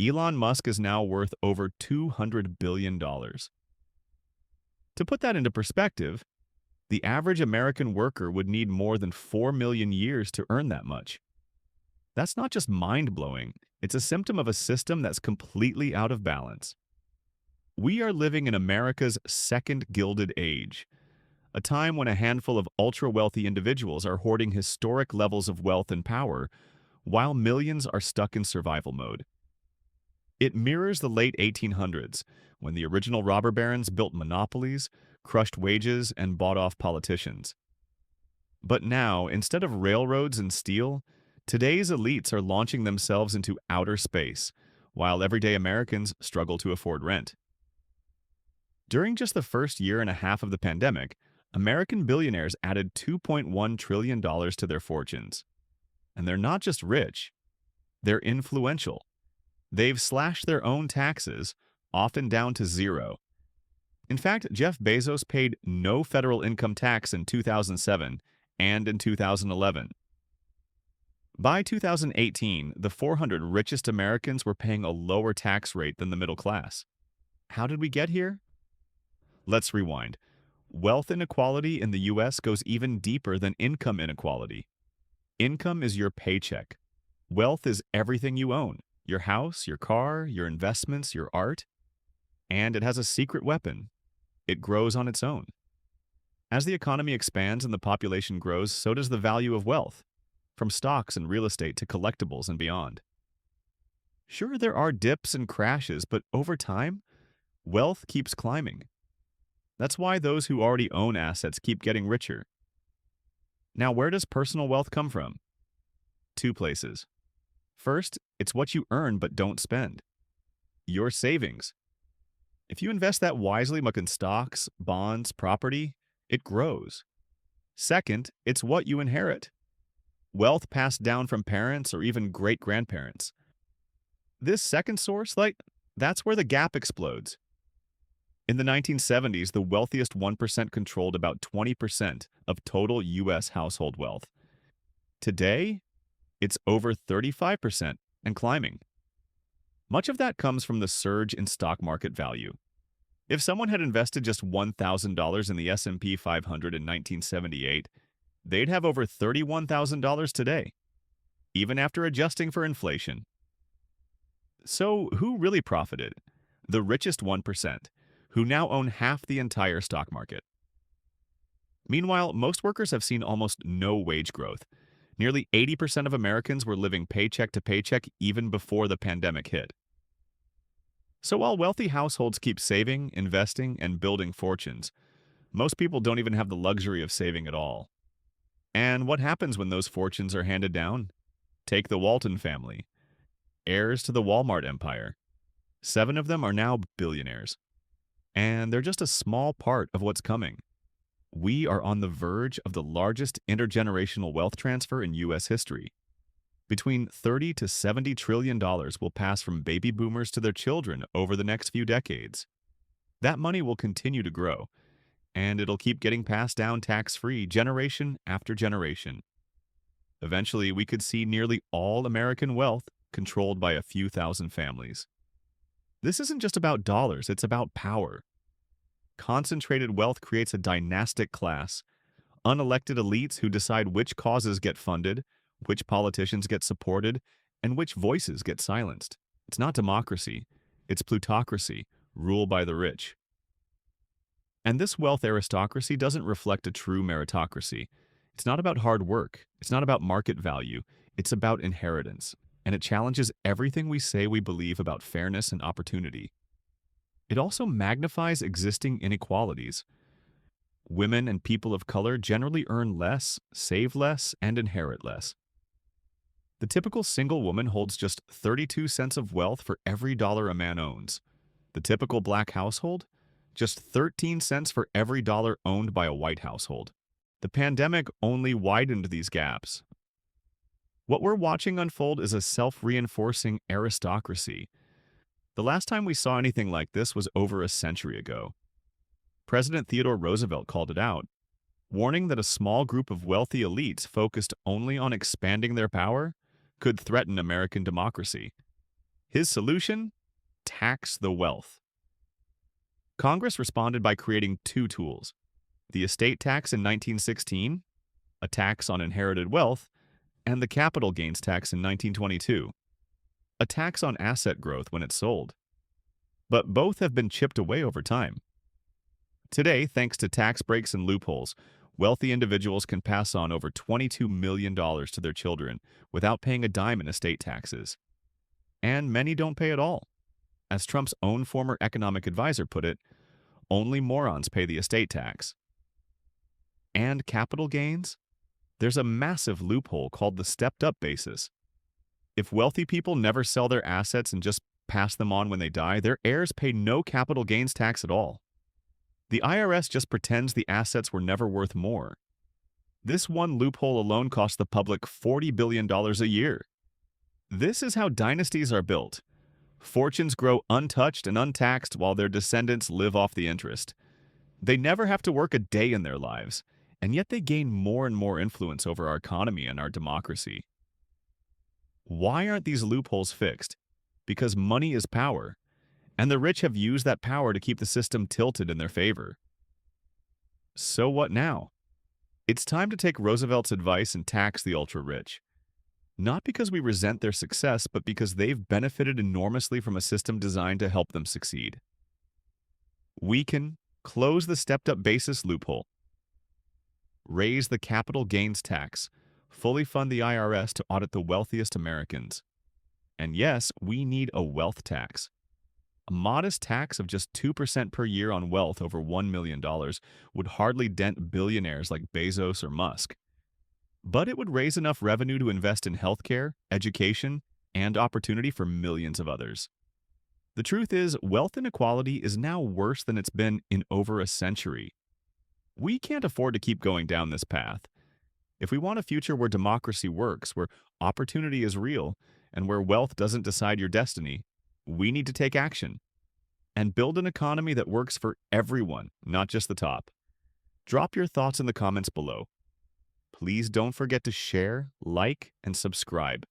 Elon Musk is now worth over $200 billion. To put that into perspective, the average American worker would need more than 4 million years to earn that much. That's not just mind-blowing, it's a symptom of a system that's completely out of balance. We are living in America's second Gilded Age, a time when a handful of ultra-wealthy individuals are hoarding historic levels of wealth and power, while millions are stuck in survival mode. It mirrors the late 1800s, when the original robber barons built monopolies, crushed wages, and bought off politicians. But now, instead of railroads and steel, today's elites are launching themselves into outer space, while everyday Americans struggle to afford rent. During just the first year and a half of the pandemic, American billionaires added $2.1 trillion to their fortunes. And they're not just rich, they're influential. They've slashed their own taxes, often down to zero. In fact, Jeff Bezos paid no federal income tax in 2007 and in 2011. By 2018, the 400 richest Americans were paying a lower tax rate than the middle class. How did we get here? Let's rewind. Wealth inequality in the US goes even deeper than income inequality. Income is your paycheck. Wealth is everything you own: your house, your car, your investments, your art. And it has a secret weapon. It grows on its own. As the economy expands and the population grows, so does the value of wealth, from stocks and real estate to collectibles and beyond. Sure, there are dips and crashes, but over time, wealth keeps climbing. That's why those who already own assets keep getting richer. Now, where does personal wealth come from? Two places. First, it's what you earn but don't spend. Your savings. If you invest that wisely, like in stocks, bonds, property, it grows. Second, it's what you inherit. Wealth passed down from parents or even great-grandparents. This second source, that's where the gap explodes. In the 1970s, the wealthiest 1% controlled about 20% of total U.S. household wealth. Today, it's over 35% and climbing. Much of that comes from the surge in stock market value. If someone had invested just $1,000 in the S&P 500 in 1978, they'd have over $31,000 today, even after adjusting for inflation. So who really profited? The richest 1%, who now own half the entire stock market. Meanwhile, most workers have seen almost no wage growth. Nearly 80% of Americans were living paycheck to paycheck even before the pandemic hit. So while wealthy households keep saving, investing, and building fortunes, most people don't even have the luxury of saving at all. And what happens when those fortunes are handed down? Take the Walton family, heirs to the Walmart empire. 7 of them are now billionaires. And they're just a small part of what's coming. We are on the verge of the largest intergenerational wealth transfer in U.S. history. Between $30 to $70 trillion will pass from baby boomers to their children over the next few decades. That money will continue to grow, and it'll keep getting passed down tax-free generation after generation. Eventually, we could see nearly all American wealth controlled by a few thousand families. This isn't just about dollars, it's about power. Concentrated wealth creates a dynastic class, unelected elites who decide which causes get funded, which politicians get supported, and which voices get silenced. It's not democracy, it's plutocracy, rule by the rich. And this wealth aristocracy doesn't reflect a true meritocracy. It's not about hard work, it's not about market value, it's about inheritance, and it challenges everything we say we believe about fairness and opportunity. It also magnifies existing inequalities. Women and people of color generally earn less, save less, and inherit less. The typical single woman holds just 32 cents of wealth for every dollar a man owns. The typical black household? Just 13 cents for every dollar owned by a white household. The pandemic only widened these gaps. What we're watching unfold is a self-reinforcing aristocracy. The last time we saw anything like this was over a century ago. President Theodore Roosevelt called it out, warning that a small group of wealthy elites focused only on expanding their power could threaten American democracy. His solution? Tax the wealth. Congress responded by creating two tools: the estate tax in 1916, a tax on inherited wealth, and the capital gains tax in 1922, a tax on asset growth when it's sold. But both have been chipped away over time. Today, thanks to tax breaks and loopholes, wealthy individuals can pass on over $22 million to their children without paying a dime in estate taxes. And many don't pay at all. As Trump's own former economic advisor put it, only morons pay the estate tax. And capital gains? There's a massive loophole called the stepped-up basis. If wealthy people never sell their assets and just pass them on when they die, their heirs pay no capital gains tax at all. The IRS just pretends the assets were never worth more. This one loophole alone costs the public $40 billion a year. This is how dynasties are built. Fortunes grow untouched and untaxed while their descendants live off the interest. They never have to work a day in their lives, and yet they gain more and more influence over our economy and our democracy. Why aren't these loopholes fixed? Because money is power, and the rich have used that power to keep the system tilted in their favor. So what now? It's time to take Roosevelt's advice and tax the ultra-rich. Not because we resent their success, but because they've benefited enormously from a system designed to help them succeed. We can close the stepped-up basis loophole, raise the capital gains tax, fully fund the IRS to audit the wealthiest Americans. And yes, we need a wealth tax. A modest tax of just 2% per year on wealth over $1 million would hardly dent billionaires like Bezos or Musk. But it would raise enough revenue to invest in healthcare, education, and opportunity for millions of others. The truth is, wealth inequality is now worse than it's been in over a century. We can't afford to keep going down this path. If we want a future where democracy works, where opportunity is real, and where wealth doesn't decide your destiny, we need to take action and build an economy that works for everyone, not just the top. Drop your thoughts in the comments below. Please don't forget to share, like, and subscribe.